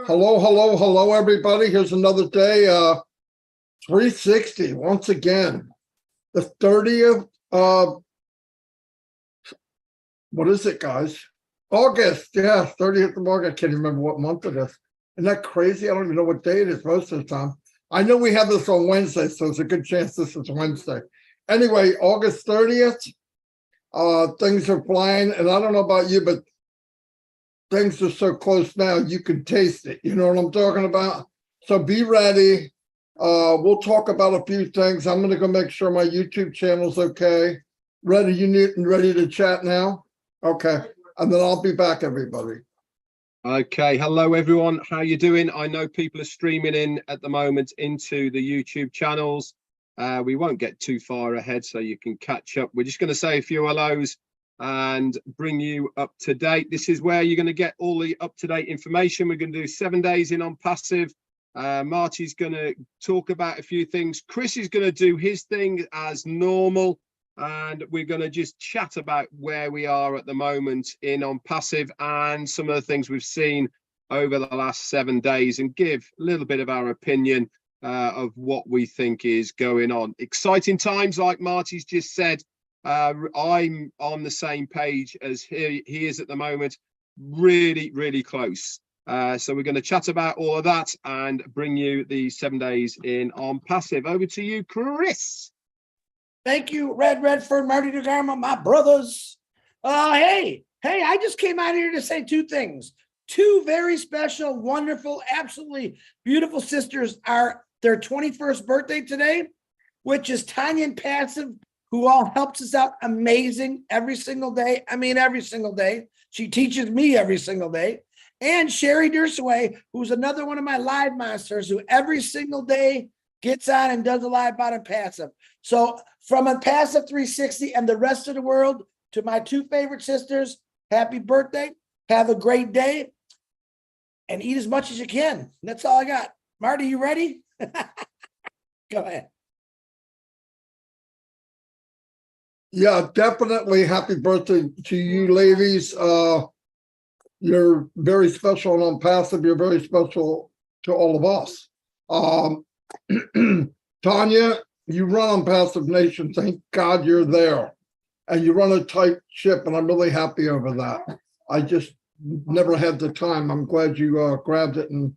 Hello, hello, hello, everybody. Here's another day, 360 once again. The 30th what is it, guys? August, yeah, 30th of August. I can't remember what month it is. Isn't that crazy? I don't even know what day it is most of the time. I know we have this on Wednesday, so it's a good chance this is Wednesday. Anyway, August 30th, things are flying, and I don't know about you, but things are so close now, you can taste it. You know what I'm talking about? So be ready. We'll talk about a few things. I'm going to go make sure my YouTube channel's okay. Ready? You need ready to chat now? Okay. And then I'll be back, everybody. Okay. Hello, everyone. How you doing? I know people are streaming in at the moment into the YouTube channels. We won't get too far ahead, so you can catch up. We're just going to say a few hellos and bring you up to date. This is where you're going to get all the up-to-date information. We're going to do 7 days in on passive. Marty's going to talk about a few things. Chris is going to do his thing as normal, and we're going to just chat about where we are at the moment in on passive and some of the things we've seen over the last 7 days, and give a little bit of our opinion of what we think is going on. Exciting times, like Marty's just said. I'm on the same page as he is at the moment. Really close. So we're going to chat about all of that and bring you the 7 days in on passive. Over to you, Chris. Thank you, Redford, Marty DeGarmo, my brothers. Hey, I just came out here to say two things. Two very special, wonderful, absolutely beautiful sisters are their 21st birthday today, which is Tanya and Passive, who all helps us out amazing every single day. I mean, every single day. She teaches me every single day. And Sherry Dursaway, who's another one of my live masters, who every single day gets on and does a live bot on passive. So from a passive 360 and the rest of the world to my two favorite sisters, happy birthday. Have a great day and eat as much as you can. And that's all I got. Marty, you ready? Go ahead. Yeah, definitely. Happy birthday to you, ladies. You're very special and on passive. You're very special to all of us. Tanya, you run on Passive Nation. Thank God you're there. And you run a tight ship, and I'm really happy over that. I just never had the time. I'm glad you grabbed it and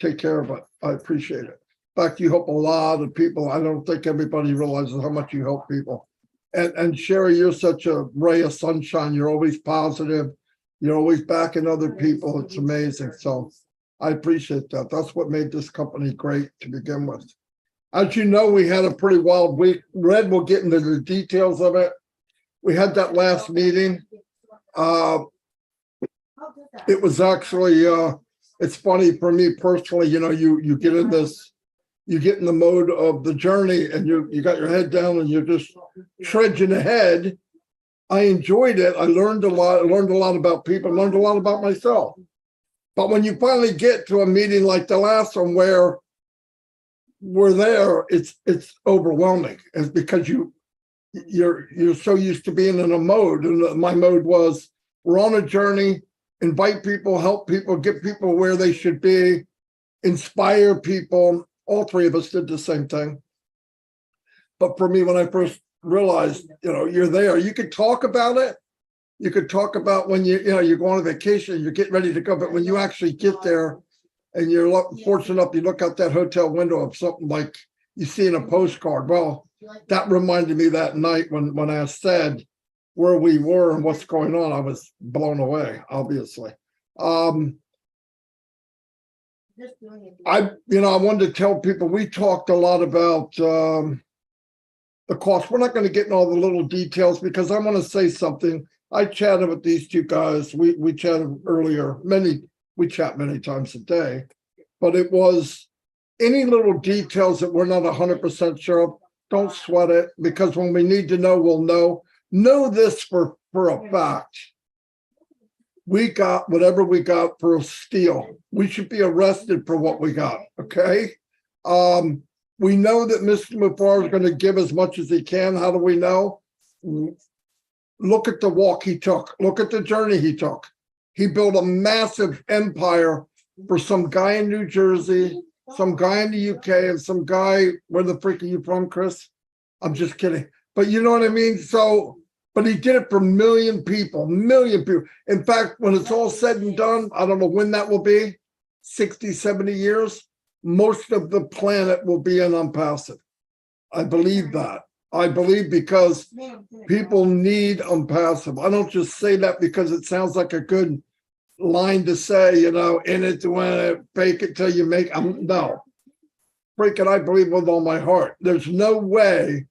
take care of it. I appreciate it. In fact, you help a lot of people. I don't think everybody realizes how much you help people. And Sherry, you're such a ray of sunshine. You're always positive. You're always backing other people. It's amazing. So I appreciate that. That's what made this company great to begin with. As you know, we had a pretty wild week. Red will get into the details of it. We had that last meeting. It was actually, it's funny for me personally, you know, you get in this, you get in the mode of the journey and you got your head down and you're just trudging ahead. I enjoyed it. I learned a lot. I learned a lot about people, learned a lot about myself. But when you finally get to a meeting like the last one where we're there, it's overwhelming. It's because you're so used to being in a mode. And my mode was, we're on a journey, invite people, help people, get people where they should be, inspire people. All three of us did the same thing. But for me, when I first realized, you know, you're there, you could talk about it. You could talk about when you know, you're going on vacation, you're getting ready to go. But when you actually get there and you're fortunate enough, you look out that hotel window of something like you see in a postcard. Well, that reminded me that night when I said where we were and what's going on, I was blown away, obviously. I wanted to tell people, we talked a lot about the cost. We're not going to get in all the little details because I want to say something. I chatted with these two guys. We chatted earlier. We chat many times a day, but it was any little details that we're not 100% sure of. Don't sweat it, because when we need to know, we'll know. Know this for a fact. We got whatever we got for a steal. We should be arrested for what we got, okay? We know that Mr. Mahfuz is going to give as much as he can. How do we know? Look at the walk he took. Look at the journey he took. He built a massive empire for some guy in New Jersey, some guy in the UK, and some guy, where the freak are you from, Chris? I'm just kidding. But you know what I mean? So, but he did it for million people. In fact, when it's all said and done, I don't know when that will be, 60, 70 years, most of the planet will be in unpassive. I believe that. I believe because people need unpassive. I don't just say that because it sounds like a good line to say, you know, in it to win it, fake it till you make. No, freak it. I believe with all my heart. There's no way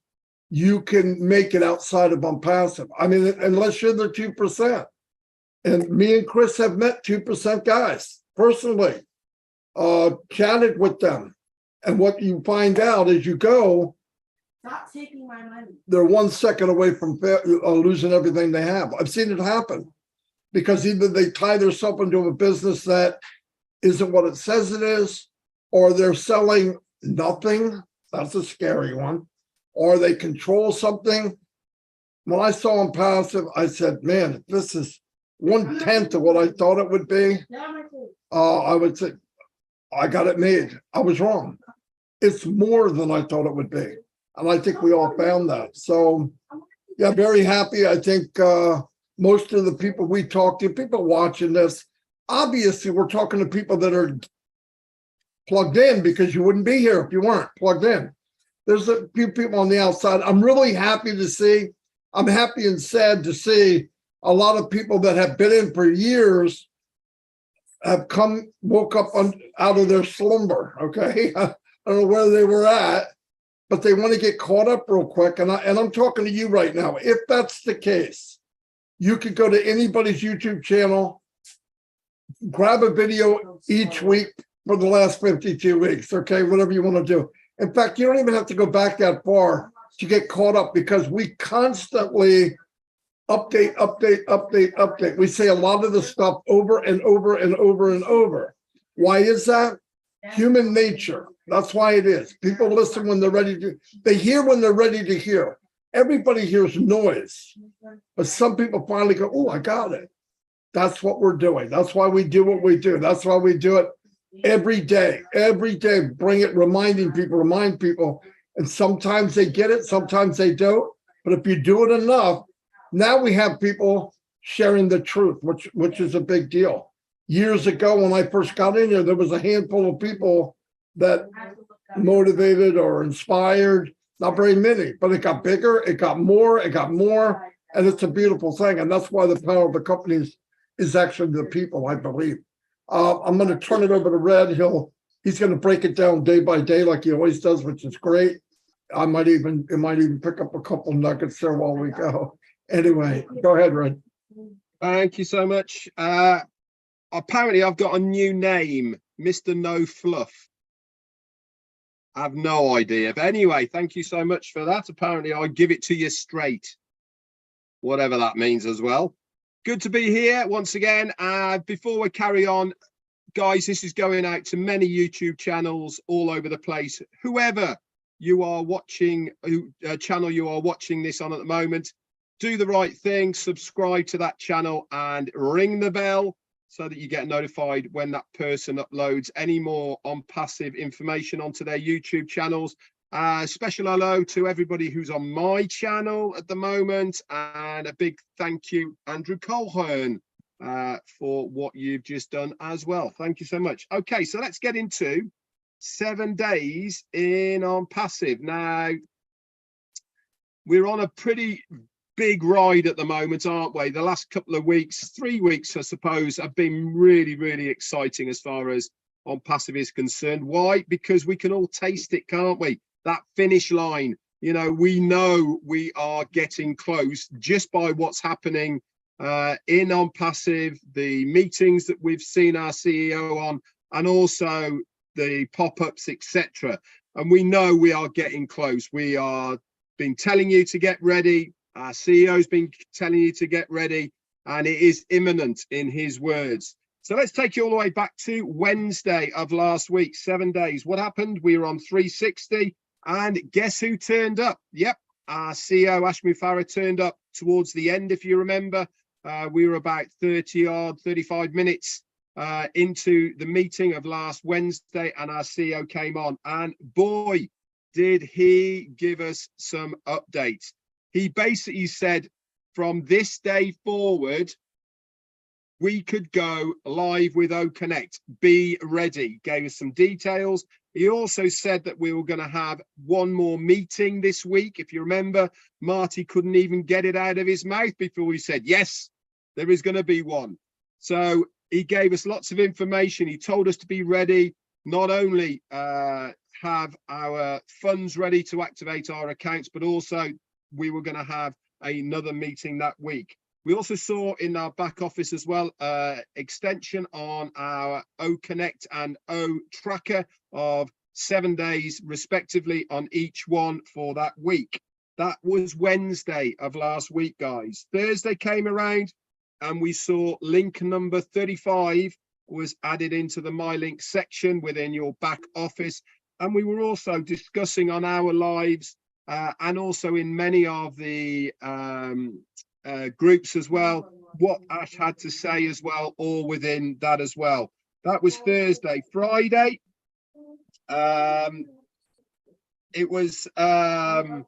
you can make it outside of unpassive. I mean, unless you're the 2%. And me and Chris have met 2% guys personally, chatted with them. And what you find out as you go, stop taking my money. They're 1 second away from losing everything they have. I've seen it happen because either they tie themselves into a business that isn't what it says it is, or they're selling nothing. That's a scary one. Or they control something. When I saw them passive, I said, man, if this is 1/10 of what I thought it would be, I would say, I got it made. I was wrong. It's more than I thought it would be. And I think we all found that. So, yeah, very happy. I think most of the people we talk to, people watching this, obviously we're talking to people that are plugged in because you wouldn't be here if you weren't plugged in. There's a few people on the outside. I'm really happy to see. I'm happy and sad to see a lot of people that have been in for years have woke up out of their slumber. Okay, I don't know where they were at, but they want to get caught up real quick. And I'm talking to you right now. If that's the case, you could go to anybody's YouTube channel, grab a video each week for the last 52 weeks. Okay, whatever you want to do. In fact, you don't even have to go back that far to get caught up because we constantly update. We say a lot of the stuff over and over and over and over. Why is that? Human nature. That's why it is. People listen when they're ready to, they hear when they're ready to hear. Everybody hears noise, but some people finally go, oh, I got it. That's what we're doing. That's why we do what we do. That's why we do it every day, bring it, remind people. And sometimes they get it, sometimes they don't. But if you do it enough, now we have people sharing the truth, which is a big deal. Years ago, when I first got in here, there was a handful of people that motivated or inspired, not very many, but it got bigger, it got more, and it's a beautiful thing. And that's why the power of the companies is actually the people, I believe. I'm going to turn it over to Red. He's going to break it down day by day like he always does, which is great. It might even pick up a couple nuggets there while we go. Anyway, go ahead, Red. Thank you so much. Apparently, I've got a new name, Mr. No Fluff. I have no idea. But anyway, thank you so much for that. Apparently, I give it to you straight, whatever that means as well. Good to be here once again. Before we carry on, guys, this is going out to many YouTube channels all over the place. Whoever you are watching, channel you are watching this on at the moment, do the right thing, subscribe to that channel and ring the bell so that you get notified when that person uploads any more on passive information onto their YouTube channels. Special hello to everybody who's on my channel at the moment, and a big thank you, Andrew Colhern, for what you've just done as well. Thank you so much. Okay, so let's get into 7 days in on passive. Now, we're on a pretty big ride at the moment, aren't we? The last couple of weeks, 3 weeks, I suppose, have been really, really exciting as far as on passive is concerned. Why? Because we can all taste it, can't we? That finish line, you know we are getting close just by what's happening in on passive, the meetings that we've seen our CEO on, and also the pop-ups, etc. And we know we are getting close. We are been telling you to get ready. Our CEO's been telling you to get ready, and it is imminent in his words. So let's take you all the way back to Wednesday of last week, 7 days. What happened? We were on 360. And guess who turned up? Yep, our CEO, Ashmi Farah, turned up towards the end, if you remember. We were about 35 minutes into the meeting of last Wednesday, and our CEO came on, and boy, did he give us some updates. He basically said from this day forward, we could go live with OConnect. Be ready. Gave us some details. He also said that we were going to have one more meeting this week. If you remember, Marty couldn't even get it out of his mouth before he said, yes, there is going to be one. So he gave us lots of information. He told us to be ready, not only have our funds ready to activate our accounts, but also we were going to have another meeting that week. We also saw in our back office as well, extension on our OConnect and O tracker of 7 days respectively on each one for that week. That was Wednesday of last week, guys. Thursday came around and we saw link number 35 was added into the MyLink section within your back office. And we were also discussing on our lives and also in many of the groups as well, what Ash had to say as well, all within that as well. That was Thursday. Friday, it was not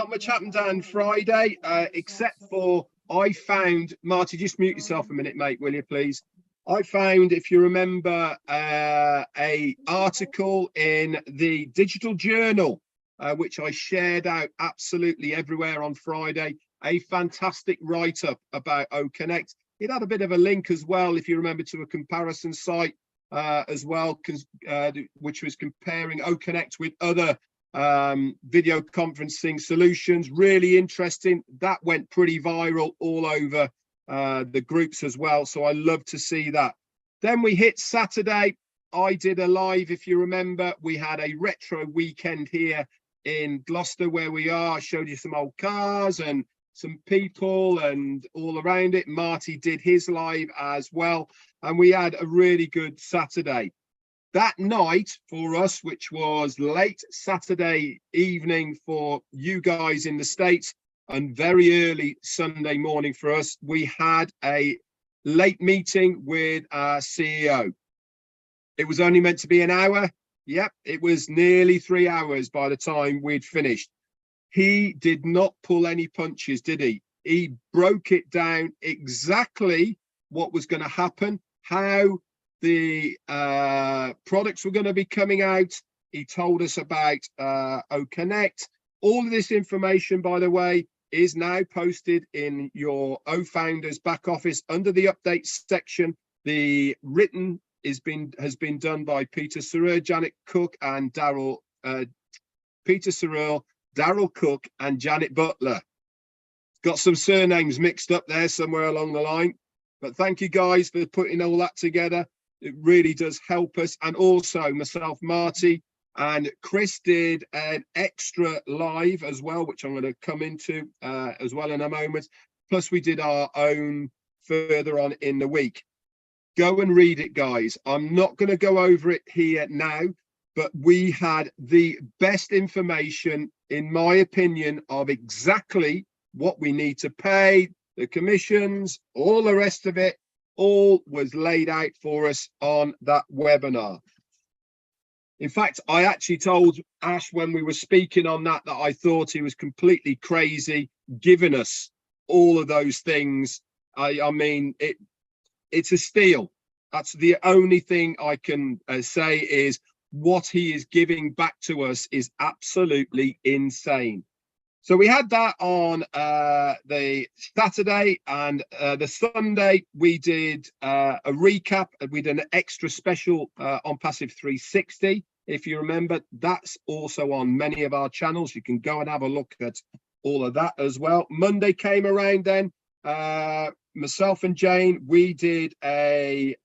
much happened on Friday, except for I found, Marty, just mute yourself a minute, mate, will you please? I found, if you remember, a article in the Digital Journal, which I shared out absolutely everywhere on Friday. A fantastic write-up about OConnect. It had a bit of a link as well, if you remember, to a comparison site as well, which was comparing OConnect with other video conferencing solutions. Really interesting. That went pretty viral all over the groups as well. So I love to see that. Then we hit Saturday. I did a live, if you remember. We had a retro weekend here in Gloucester where we are. I showed you some old cars and some people and all around it. Marty did his live as well, and we had a really good Saturday. That night for us, which was late Saturday evening for you guys in the States and very early Sunday morning for us, we had a late meeting with our CEO. It was only meant to be an hour. Yep, it was nearly 3 hours by the time we'd finished. He did not pull any punches, did he? He broke it down exactly what was going to happen, how the products were going to be coming out. He told us about OConnect. All of this information, by the way, is now posted in your OFounders back office under the updates section. The written has been done by Peter Searle, Janet Cook, and Daryl. Peter Searle, Daryl Cook, and Janet Butler. Got some surnames mixed up there somewhere along the line, but thank you guys for putting all that together. It really does help us. And also myself, Marty, and Chris did an extra live as well, which I'm going to come into as well in a moment. Plus we did our own further on in the week. Go and read it, guys. I'm not going to go over it here now, but we had the best information, in my opinion, of exactly what we need to pay, the commissions, all the rest of it, all was laid out for us on that webinar. In fact, I actually told Ash when we were speaking on that I thought he was completely crazy giving us all of those things. I mean, it's a steal. That's the only thing I can say is what he is giving back to us is absolutely insane. So we had that on the Saturday, and the Sunday we did a recap. We did an extra special on Passive 360. If you remember, that's also on many of our channels. You can go and have a look at all of that as well. Monday came around then. Myself and Jane, we did a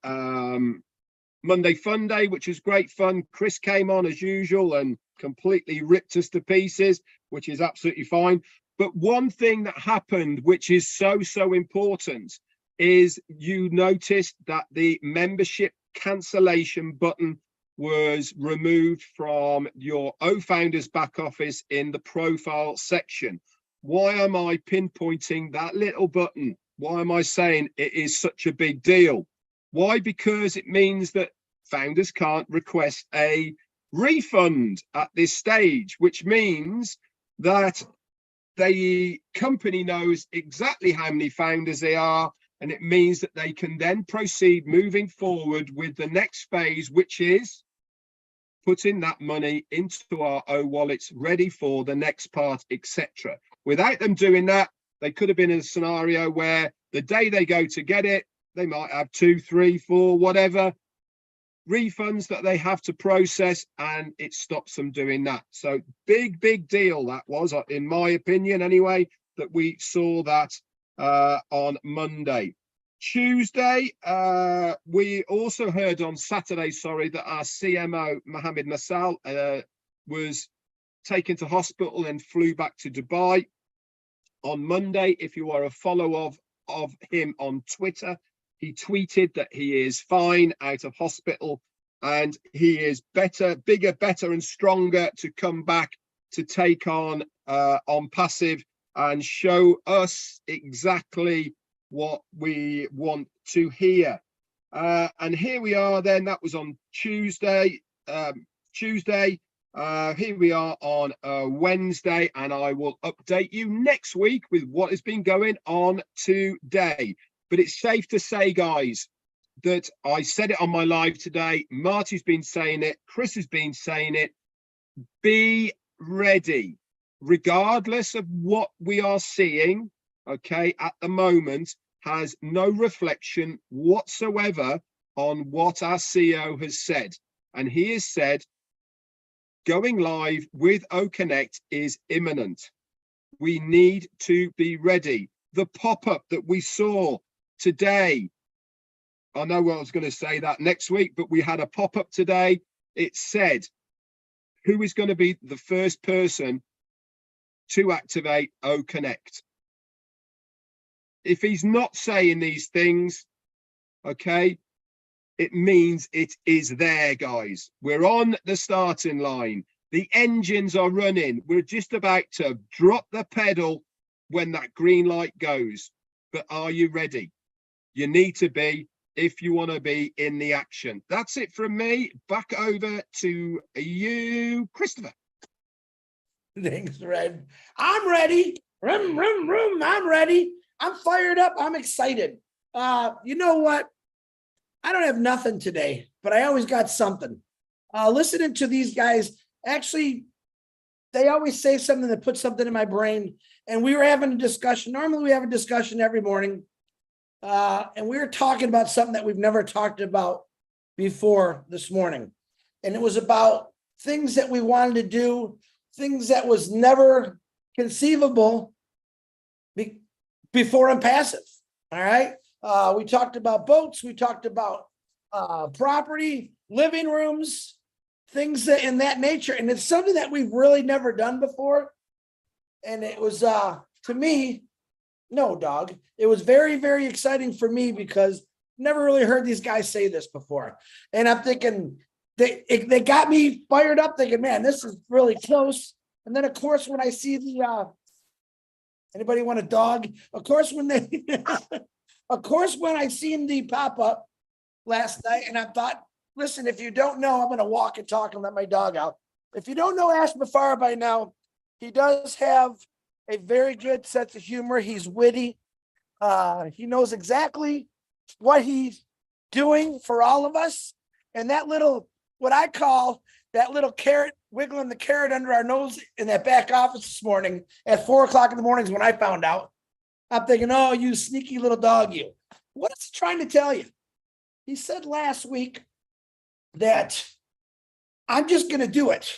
Monday Fun Day, which was great fun. Chris came on as usual and completely ripped us to pieces, which is absolutely fine. But one thing that happened, which is so important, is you noticed that the membership cancellation button was removed from your OFounders back office in the profile section. Why am I pinpointing that little button? Why am I saying it is such a big deal? Why? Because it means that founders can't request a refund at this stage, which means that the company knows exactly how many founders they are, and it means that they can then proceed moving forward with the next phase, which is putting that money into our wallets ready for the next part, etc. Without them doing that, they could have been in a scenario where the day they go to get it, they might have 2, 3, 4, whatever refunds that they have to process, and it stops them doing that. So big deal that was, in my opinion anyway, that we saw that on Monday. Tuesday, we also heard on Saturday, that our CMO Mohammed Masal was taken to hospital and flew back to Dubai. On Monday, if you are a follower of him on Twitter, he tweeted that he is fine out of hospital and he is better, bigger, better and stronger to come back to take on Passive and show us exactly what we want to hear. And here we are then, that was on Tuesday. Here we are on Wednesday, and I will update you next week with what has been going on today. But it's safe to say, guys, that I said it on my live today. Marty's been saying it. Chris has been saying it. Be ready, regardless of what we are seeing, okay, at the moment, has no reflection whatsoever on what our CEO has said. And he has said, going live with OConnect is imminent. We need to be ready. The pop-up that we saw today, I know I was going to say that next week, but we had a pop-up today. It said, who is going to be the first person to activate OConnect? If he's not saying these things, okay, it means it is there, guys. We're on the starting line. The engines are running. We're just about to drop the pedal when that green light goes. But are you ready? You need to be if you want to be in the action. That's it from me. Back over to you, Christopher. Thanks, Red. I'm ready. Rum, rum, rum. I'm ready. I'm fired up. I'm excited. You know what? I don't have nothing today, but I always got something. Listening to these guys, actually, they always say something that puts something in my brain. And we were having a discussion. Normally, we have a discussion every morning. And we were talking about something that we've never talked about before this morning. And it was about things that we wanted to do, things that was never conceivable before in passive. All right. We talked about boats. We talked about property, living rooms, things that in that nature. And it's something that we've really never done before. And it was, to me, no, dog. It was very, very exciting for me because never really heard these guys say this before. And I'm thinking, they got me fired up thinking, man, this is really close. And then, of course, when I see the, anybody want a dog? Of course, when I seen the pop-up last night and I thought, listen, if you don't know, I'm going to walk and talk and let my dog out. If you don't know Ash Mafar by now, he does have a very good sense of humor. He's witty. He knows exactly what he's doing for all of us. And that little, what I call that little carrot, wiggling the carrot under our nose in that back office this morning at 4:00 in the mornings when I found out, I'm thinking, oh, you sneaky little dog, you. What is he trying to tell you? He said last week that I'm just going to do it.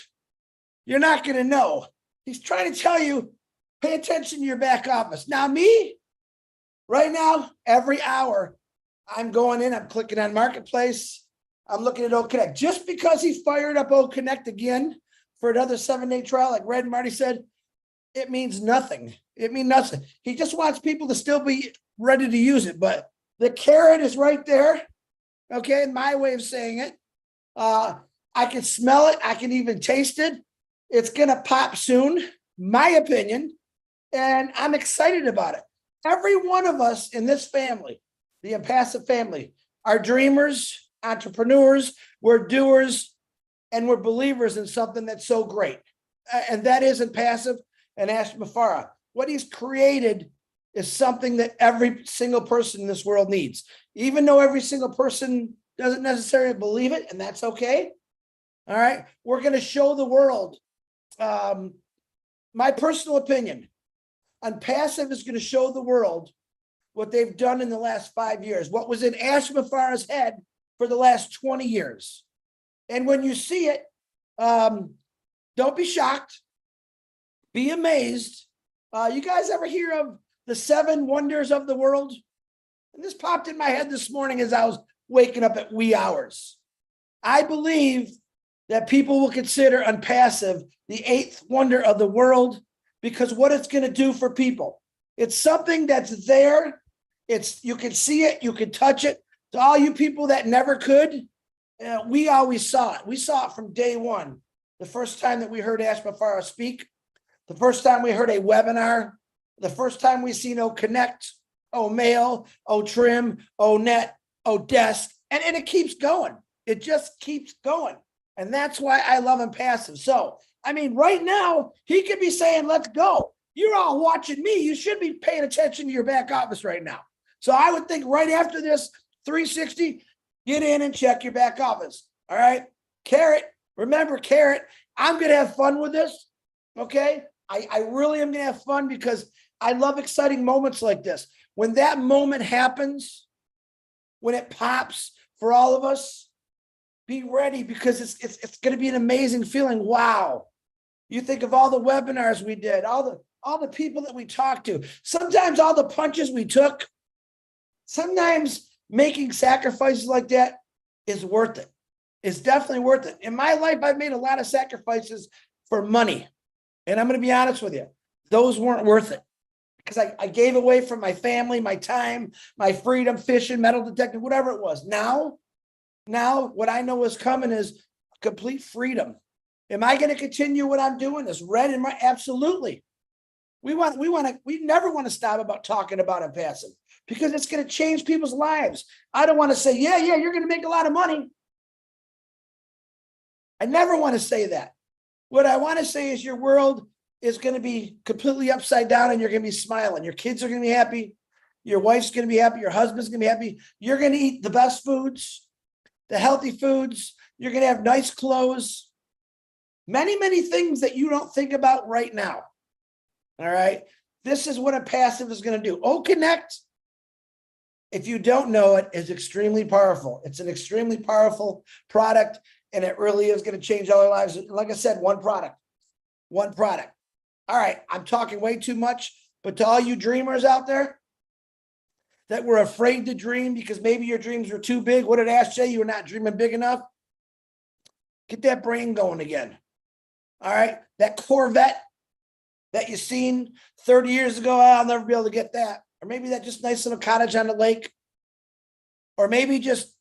You're not going to know. He's trying to tell you, pay attention to your back office. Now, me, right now, every hour, I'm going in, I'm clicking on Marketplace. I'm looking at OConnect. Just because he fired up OConnect again for another 7-day trial, like Red and Marty said, it means nothing. It means nothing. He just wants people to still be ready to use it. But the carrot is right there. Okay, my way of saying it. I can smell it. I can even taste it. It's going to pop soon, my opinion. And I'm excited about it. Every one of us in this family, the Impassive family, are dreamers, entrepreneurs, we're doers, and we're believers in something that's so great. And that isn't passive. And Ash Mafara, what he's created is something that every single person in this world needs, even though every single person doesn't necessarily believe it, and that's okay. All right, we're going to show the world. My personal opinion on passive is going to show the world what they've done in the last 5 years, what was in Ash Mafara's head for the last 20 years. And when you see it, don't be shocked, be amazed. You guys ever hear of the 7 wonders of the world? And this popped in my head this morning as I was waking up at wee hours. I believe that people will consider unpassive the 8th wonder of the world because what it's going to do for people. It's something that's there. You can see it, you can touch it. To all you people that never could, we always saw it. We saw it from day one. The first time that we heard Ash Mafara speak, the first time we heard a webinar, the first time we seen Connect, Mail, Trim, Net, Desk, and it keeps going. It just keeps going. And that's why I love him passive. So, I mean, right now, he could be saying, let's go. You're all watching me. You should be paying attention to your back office right now. So I would think right after this 360, get in and check your back office. All right. Carrot, remember, Carrot, I'm going to have fun with this. Okay. I really am going to have fun because I love exciting moments like this. When that moment happens, when it pops for all of us, be ready because it's going to be an amazing feeling. Wow. You think of all the webinars we did, all the people that we talked to, sometimes all the punches we took, sometimes making sacrifices like that is worth it. It's definitely worth it. In my life, I've made a lot of sacrifices for money. And I'm going to be honest with you, those weren't worth it because I gave away from my family, my time, my freedom, fishing, metal detecting, whatever it was. Now, what I know is coming is complete freedom. Am I going to continue what I'm doing? This red and my absolutely. We never want to stop about talking about it passive because it's going to change people's lives. I don't want to say, yeah, you're going to make a lot of money. I never want to say that. What I want to say is your world is going to be completely upside down and you're going to be smiling. Your kids are going to be happy. Your wife's going to be happy. Your husband's going to be happy. You're going to eat the best foods, the healthy foods. You're going to have nice clothes. Many, many things that you don't think about right now. All right. This is what a passive is going to do. Connect, if you don't know it, is extremely powerful. It's an extremely powerful product, and it really is going to change all our lives. Like I said, one product. All right. I'm talking way too much, but to all you dreamers out there that were afraid to dream because maybe your dreams were too big, what did Ash say? You were not dreaming big enough. Get that brain going again. All right. That Corvette that you seen 30 years ago, I'll never be able to get that. Or maybe that just nice little cottage on the lake. Or maybe just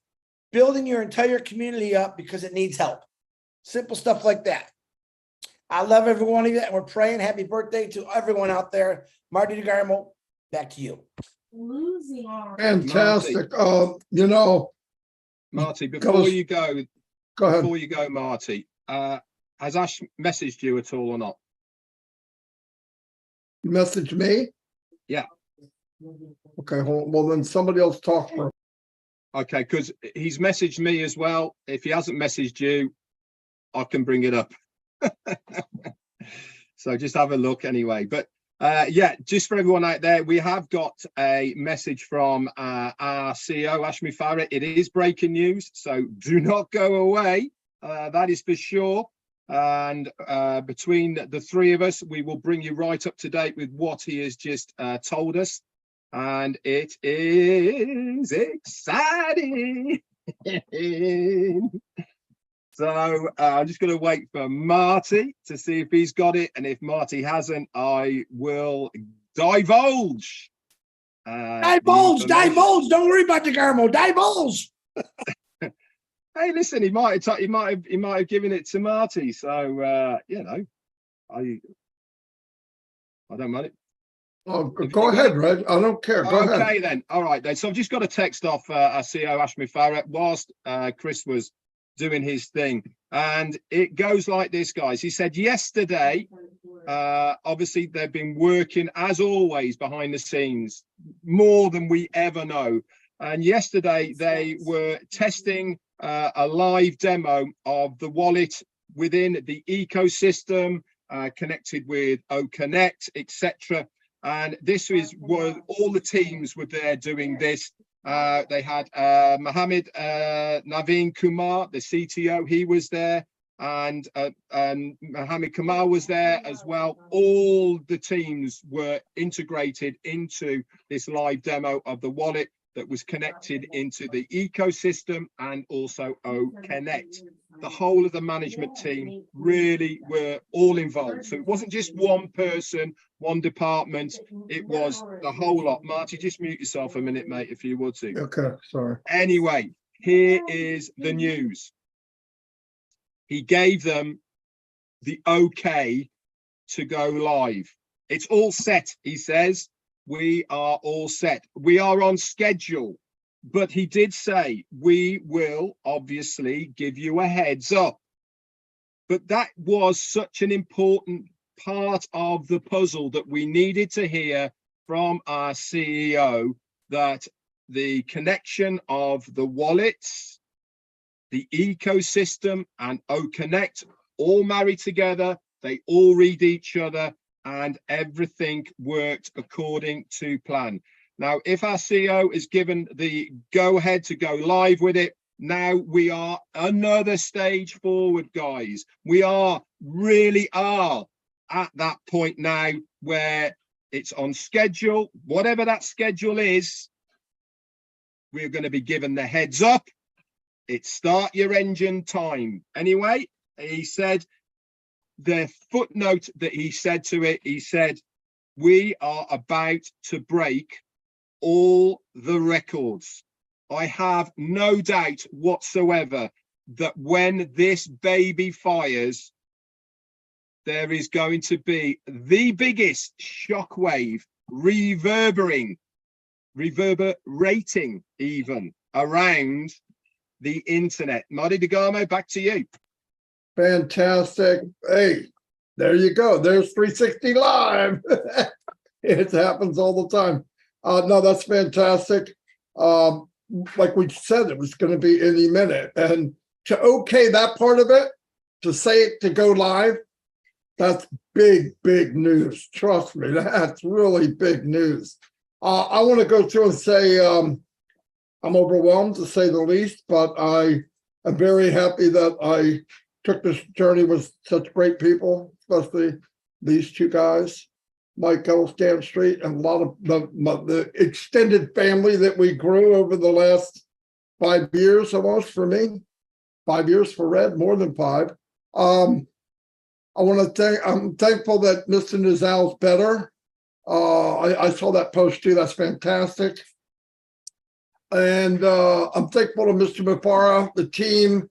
building your entire community up because it needs help. Simple stuff like that. I love every one of you, and we're praying happy birthday to everyone out there. Marty DeGarmo, back to you. Losing already. Fantastic. Marty, before you go, ahead. Marty, has Ash messaged you at all or not? You messaged me? Yeah. Okay, hold on. Well, then somebody else talk for. Okay, because he's messaged me as well. If he hasn't messaged you, I can bring it up. So just have a look anyway. But yeah, just for everyone out there, we have got a message from our CEO, Ash Mafara. It is breaking news, so do not go away. That is for sure. And between the three of us, we will bring you right up to date with what he has just told us. And it is exciting. So I'm just going to wait for Marty to see if he's got it. And if Marty hasn't, I will divulge. Divulge. Don't worry about the Garmo. Divulge. Hey, listen, he might have given it to Marty. So I don't mind it. Go ahead, Red. I don't care. Go ahead. Okay, then. All right, then. So I've just got a text off our CEO, Ashmi Farah, whilst Chris was doing his thing. And it goes like this, guys. He said yesterday, obviously, they've been working, as always, behind the scenes, more than we ever know. And yesterday, they were testing a live demo of the wallet within the ecosystem, connected with OConnect, etc. And this is what all the teams were there doing this. They had Mohammed Naveen Kumar, the CTO, he was there, and Mohammed Kamal was there as well. All the teams were integrated into this live demo of the wallet that was connected into the ecosystem and also OConnect. The whole of the management team really were all involved. So it wasn't just one person, one department, it was the whole lot. Marty, just mute yourself a minute, mate, if you would to. Okay, sorry. Anyway, here is the news. He gave them the okay to go live. It's all set, he says. We are all set. We are on schedule. But he did say, we will obviously give you a heads up. But that was such an important part of the puzzle that we needed to hear from our CEO, that the connection of the wallets, the ecosystem, and OConnect all marry together. They all read each other, and everything worked according to plan. Now, if our CEO is given the go-ahead to go live with it, now we are another stage forward, guys. We really are at that point now where it's on schedule. Whatever that schedule is, we're going to be given the heads up. It's start your engine time. Anyway, he said, the footnote that he said to it, he said, we are about to break all the records. I have no doubt whatsoever that when this baby fires, there is going to be the biggest shockwave reverberating even around the internet. Marty DeGarmo, back to you. Fantastic. Hey, there you go. There's 360 Live. It happens all the time. No, that's fantastic. Like we said, it was going to be any minute. And to okay that part of it, to say it, to go live, that's big, big news. Trust me, that's really big news. I want to go through and say I'm overwhelmed, to say the least, but I am very happy that I took this journey with such great people, especially these two guys, Mike Stan Street, and a lot of the extended family that we grew over the last 5 years, almost for me. 5 years for Red, more than 5. I want to I'm thankful that Mr. Nizal's better. I saw that post too. That's fantastic. And I'm thankful to Mr. Mufara, the team.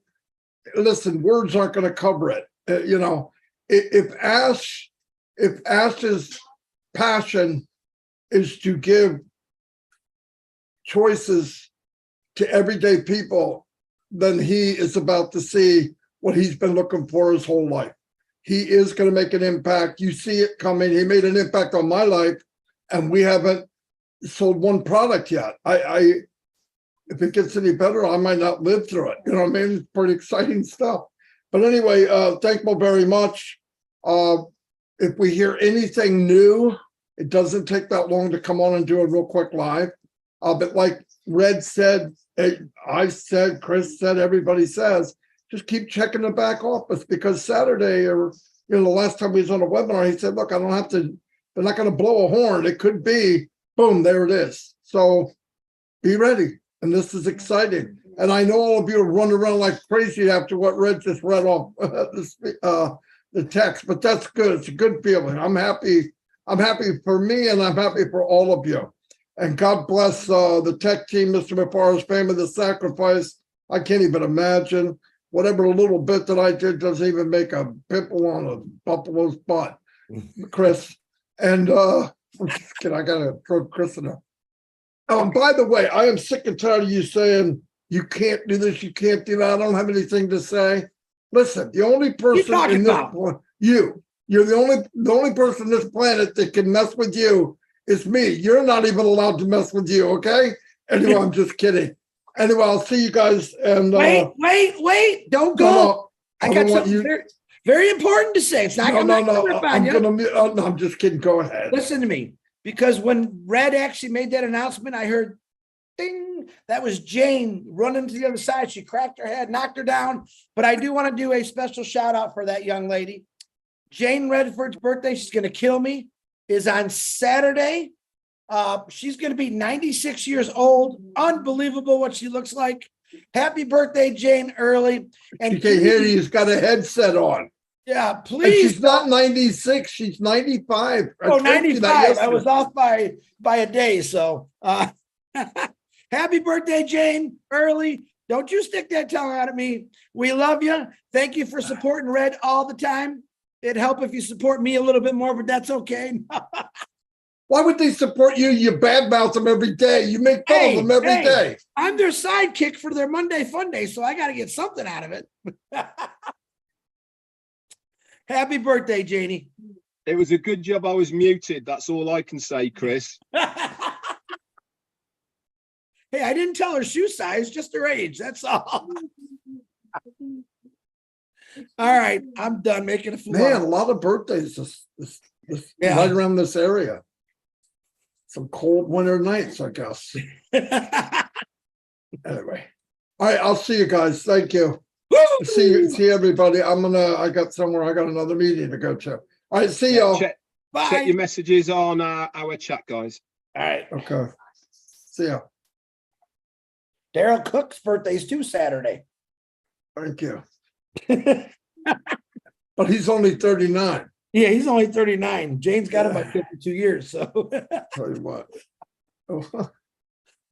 Listen, words aren't going to cover it. You know, if Ash's passion is to give choices to everyday people, then he is about to see what he's been looking for his whole life. He is going to make an impact. You see it coming. He made an impact on my life, and we haven't sold one product yet. If it gets any better, I might not live through it. You know what I mean? It's pretty exciting stuff. But anyway, thankful very much. If we hear anything new, it doesn't take that long to come on and do a real quick live. But like Red said, I said, Chris said, everybody says, just keep checking the back office, because Saturday, or the last time we was on a webinar, he said, look, I don't have to, they're not going to blow a horn. It could be, boom, there it is. So be ready. And this is exciting. And I know all of you are running around like crazy after what Red just read off the text, but that's good. It's a good feeling. I'm happy. I'm happy for me, and I'm happy for all of you. And God bless the tech team, Mr. Mufara's family, the sacrifice. I can't even imagine. Whatever little bit that I did doesn't even make a pimple on a buffalo's butt, Chris. And I'm just kidding. I gotta throw Chris in there. Oh, and by the way, I am sick and tired of you saying you can't do this, you can't do that. I don't have anything to say. Listen, the only person talking in this about? you're the only person on this planet that can mess with you is me. You're not even allowed to mess with you, okay? Anyway, I'm just kidding. Anyway, I'll see you guys. And wait! Don't go. no, I I got don't want something you. very, very important to say. It's not. No. I'm just kidding. Go ahead. Listen to me, because when Red actually made that announcement, I heard, ding. That was Jane running to the other side. She cracked her head, knocked her down. But I do want to do a special shout out for that young lady. Jane Redford's birthday. She's going to kill me. Is on Saturday. She's going to be 96 years old. Unbelievable what she looks like. Happy birthday, Jane, early. And You can hear he's got a headset on. yeah, And please. she's not 96, she's 95. Oh, told you that 95. I yesterday. was off by a day. So happy birthday, Jane, early. Don't you stick that tongue out at me. We love you. Thank you for supporting Red all the time. It'd help if you support me a little bit more, but that's okay. Why would they support you? You badmouth them every day. You make fun of them every day. I'm their sidekick for their Monday Fun Day, so I got to get something out of it. Happy birthday, Janie. It was a good job I was muted. That's all I can say, Chris. Hey, I didn't tell her shoe size, just her age. That's all. All right, I'm done making a fool. Man, a lot of birthdays Yeah. right around this area. Some cold winter nights, I guess. Anyway. All right, I'll see you guys. Thank you. See everybody. I got another meeting to go to. All right, see y'all. Check Bye. your messages on our chat, guys. All right. Okay. See ya. Daryl Cook's birthday's too Saturday. Thank you. But he's only 39. Yeah, he's only 39. Jane's got about 52 years. So Tell you what. Oh,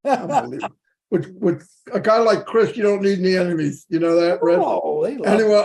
unbelievable. With a guy like Chris, you don't need any enemies. You know that, Red? oh, they love Anyway,